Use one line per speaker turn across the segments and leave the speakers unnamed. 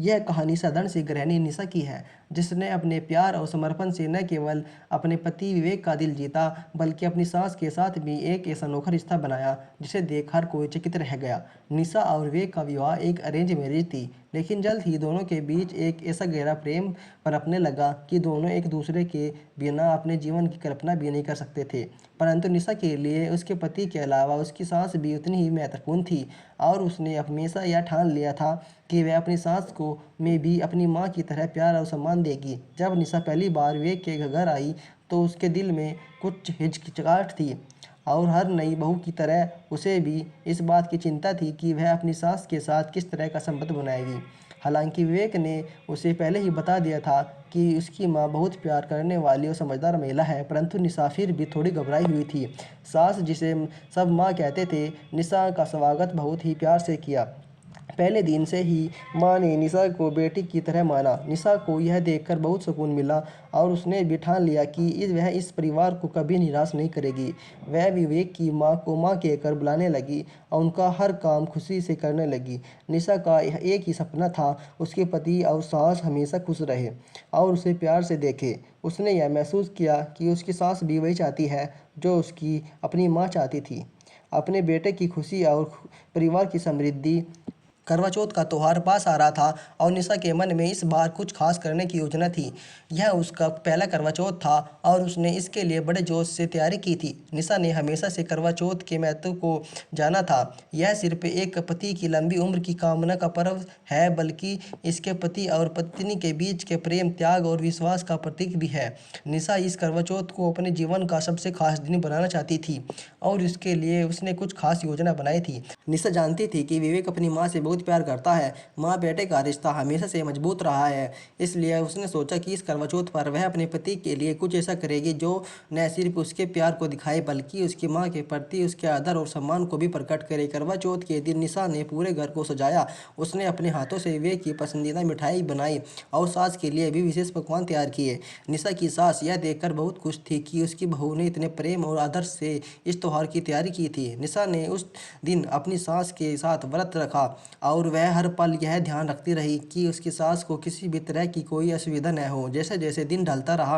यह कहानी साधारण सी गृहिणी निशा की है, जिसने अपने प्यार और समर्पण से न केवल अपने पति विवेक का दिल जीता, बल्कि अपनी सास के साथ भी एक ऐसा अनोखा रिश्ता बनाया जिसे देख हर कोई चकित रह गया। निशा और विवेक का विवाह एक अरेंज मैरिज थी, लेकिन जल्द ही दोनों के बीच एक ऐसा गहरा प्रेम पनपने लगा कि दोनों एक दूसरे के बिना अपने जीवन की कल्पना भी नहीं कर सकते थे। परंतु निशा के लिए उसके पति के अलावा उसकी सास भी उतनी ही महत्वपूर्ण थी, और उसने हमेशा यह ठान लिया था कि वह अपनी सास को में भी अपनी माँ की तरह प्यार और सम्मान देगी। जब निशा पहली बार विवेक के घर आई तो उसके दिल में कुछ हिचकिचाहट थी, और हर नई बहू की तरह उसे भी इस बात की चिंता थी कि वह अपनी सास के साथ किस तरह का संबंध बनाएगी। हालांकि विवेक ने उसे पहले ही बता दिया था कि उसकी माँ बहुत प्यार करने वाली और समझदार महिला है, परंतु निशा फिर भी थोड़ी घबराई हुई थी। सास, जिसे सब माँ कहते थे, निशा का स्वागत बहुत ही प्यार से किया। पहले दिन से ही माँ ने निशा को बेटी की तरह माना। निशा को यह देखकर बहुत सुकून मिला, और उसने भी ठान लिया कि वह इस परिवार को कभी निराश नहीं करेगी। वह विवेक की माँ को माँ कहकर बुलाने लगी और उनका हर काम खुशी से करने लगी। निशा का एक ही सपना था, उसके पति और सास हमेशा खुश रहे और उसे प्यार से देखे। उसने यह महसूस किया कि उसकी सास भी वही चाहती है जो उसकी अपनी माँ चाहती थी, अपने बेटे की खुशी और परिवार की समृद्धि। करवा चौथ का त्यौहार पास आ रहा था, और निशा के मन में इस बार कुछ खास करने की योजना थी। यह उसका पहला करवा चौथ था और उसने इसके लिए बड़े जोश से तैयारी की थी। निशा ने हमेशा से करवा चौथ के महत्व को जाना था। यह सिर्फ एक पति की लंबी उम्र की कामना का पर्व है, बल्कि इसके पति और पत्नी के बीच के प्रेम, त्याग और विश्वास का प्रतीक भी है। निशा इस करवा चौथ को अपने जीवन का सबसे खास दिन बनाना चाहती थी, और इसके लिए उसने कुछ खास योजना बनाई थी। निशा जानती थी कि विवेक अपनी माँ से बहुत प्यार करता है। माँ बेटे का रिश्ता हमेशा से मजबूत रहा है, इसलिए उसने सोचा कि इस करवा चौथ पर वह अपने पति के लिए कुछ ऐसा करेगी जो न सिर्फ उसके प्यार को दिखाए, बल्कि उसकी माँ के प्रति उसके आदर और सम्मान को भी प्रकट करे। करवा चौथ के दिन निशा ने पूरे घर को सजाया। उसने अपने हाथों से विवेक की पसंदीदा मिठाई बनाई और सास के लिए भी विशेष पकवान तैयार किए। निशा की सास यह देखकर बहुत खुश थी कि उसकी बहू ने इतने प्रेम और आदर से इस त्यौहार की तैयारी की थी। निशा ने उस दिन अपनी सास के साथ व्रत रखा, और वह हर पल यह ध्यान रखती रही कि उसकी सास को किसी भी तरह की कोई असुविधा न हो। जैसे जैसे दिन ढलता रहा,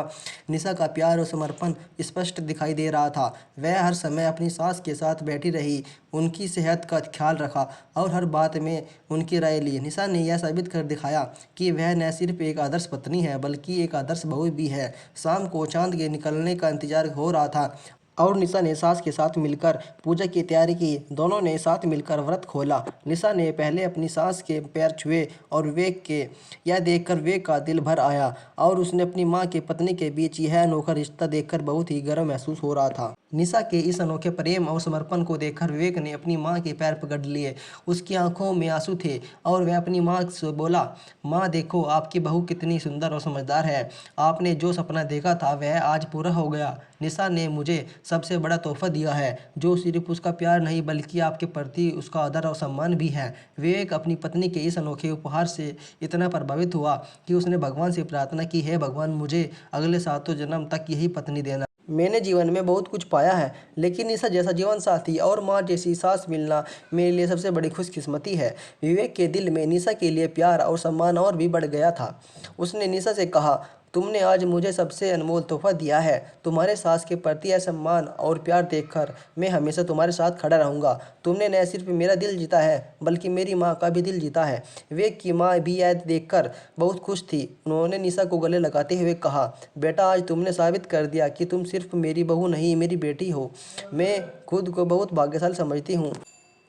निशा का प्यार और समर्पण स्पष्ट दिखाई दे रहा था। वह हर समय अपनी सास के साथ बैठी रही, उनकी सेहत का ख्याल रखा और हर बात में उनकी राय ली। निशा ने यह साबित कर दिखाया कि वह न सिर्फ एक आदर्श पत्नी है, बल्कि एक आदर्श बहू भी है। शाम को चांद के निकलने का इंतजार हो रहा था, और निशा ने सास के साथ मिलकर पूजा की तैयारी की। दोनों ने साथ मिलकर व्रत खोला। निशा ने पहले अपनी सास के पैर छुए, और विवेक के यह देखकर विवेक का दिल भर आया, और उसने अपनी माँ के पत्नी के बीच यह अनोखा रिश्ता देखकर बहुत ही गर्व महसूस हो रहा था। निशा के इस अनोखे प्रेम और समर्पण को देखकर विवेक ने अपनी माँ के पैर पकड़ लिए। उसकी आंखों में आंसू थे, और वह अपनी माँ से बोला, माँ देखो, आपकी बहू कितनी सुंदर और समझदार है। आपने जो सपना देखा था वह आज पूरा हो गया। निशा ने मुझे सबसे बड़ा तोहफा दिया है, जो सिर्फ उसका प्यार नहीं बल्कि आपके प्रति उसका आदर और सम्मान भी है। विवेक अपनी पत्नी के इस अनोखे उपहार से इतना प्रभावित हुआ कि उसने भगवान से प्रार्थना की, हे भगवान, मुझे अगले 7 जन्म तक यही पत्नी देना। मैंने जीवन में बहुत कुछ पाया है, लेकिन निशा जैसा जीवन साथी और माँ जैसी सास मिलना मेरे लिए सबसे बड़ी खुशकिस्मती है। विवेक के दिल में निशा के लिए प्यार और सम्मान और भी बढ़ गया था। उसने निशा से कहा, तुमने आज मुझे सबसे अनमोल तोहफा दिया है। तुम्हारे सास के प्रति यह सम्मान और प्यार देखकर मैं हमेशा तुम्हारे साथ खड़ा रहूँगा। तुमने न सिर्फ मेरा दिल जीता है, बल्कि मेरी माँ का भी दिल जीता है। विवेक की माँ भी यह देखकर बहुत खुश थी। उन्होंने निशा को गले लगाते हुए कहा, बेटा, आज तुमने साबित कर दिया कि तुम सिर्फ मेरी बहू नहीं, मेरी बेटी हो। मैं खुद को बहुत भाग्यशाली समझती हूँ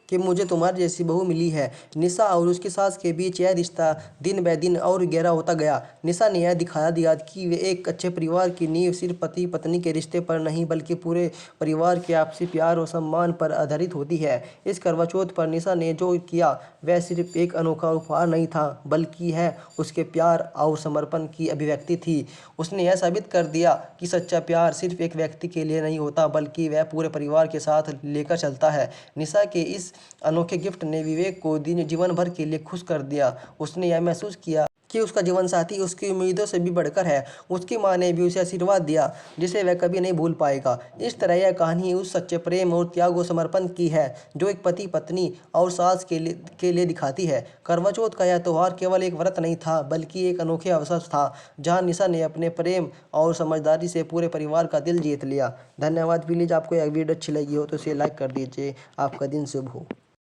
कि मुझे तुम्हारी जैसी बहू मिली है। निशा और उसकी सास के बीच यह रिश्ता दिन ब दिन और गहरा होता गया। निशा ने यह दिखा दिया कि वे एक अच्छे परिवार की नींव सिर्फ पति पत्नी के रिश्ते पर नहीं, बल्कि पूरे परिवार के आपसी प्यार और सम्मान पर आधारित होती है। इस करवा चौथ पर निशा ने जो किया वह सिर्फ एक अनोखा उपहार नहीं था, बल्कि है उसके प्यार और समर्पण की अभिव्यक्ति थी। उसने यह साबित कर दिया कि सच्चा प्यार सिर्फ एक व्यक्ति के लिए नहीं होता, बल्कि वह पूरे परिवार के साथ लेकर चलता है। निशा के इस अनोखे गिफ्ट ने विवेक को जीवन भर के लिए खुश कर दिया। उसने यह महसूस किया कि उसका जीवन साथी उसकी उम्मीदों से भी बढ़कर है। उसकी माँ ने भी उसे आशीर्वाद दिया जिसे वह कभी नहीं भूल पाएगा। इस तरह यह कहानी उस सच्चे प्रेम और त्याग और समर्पण की है जो एक पति पत्नी और सास के लिए दिखाती है। करवा चौथ का यह त्यौहार केवल एक व्रत नहीं था बल्कि एक अनोखे अवसर था जहाँ निशा ने अपने प्रेम और समझदारी से पूरे परिवार का दिल जीत लिया। धन्यवाद। प्लीज़ आपको यह वीडियो अच्छी लगी हो तो इसे लाइक कर दीजिए। आपका दिन शुभ हो।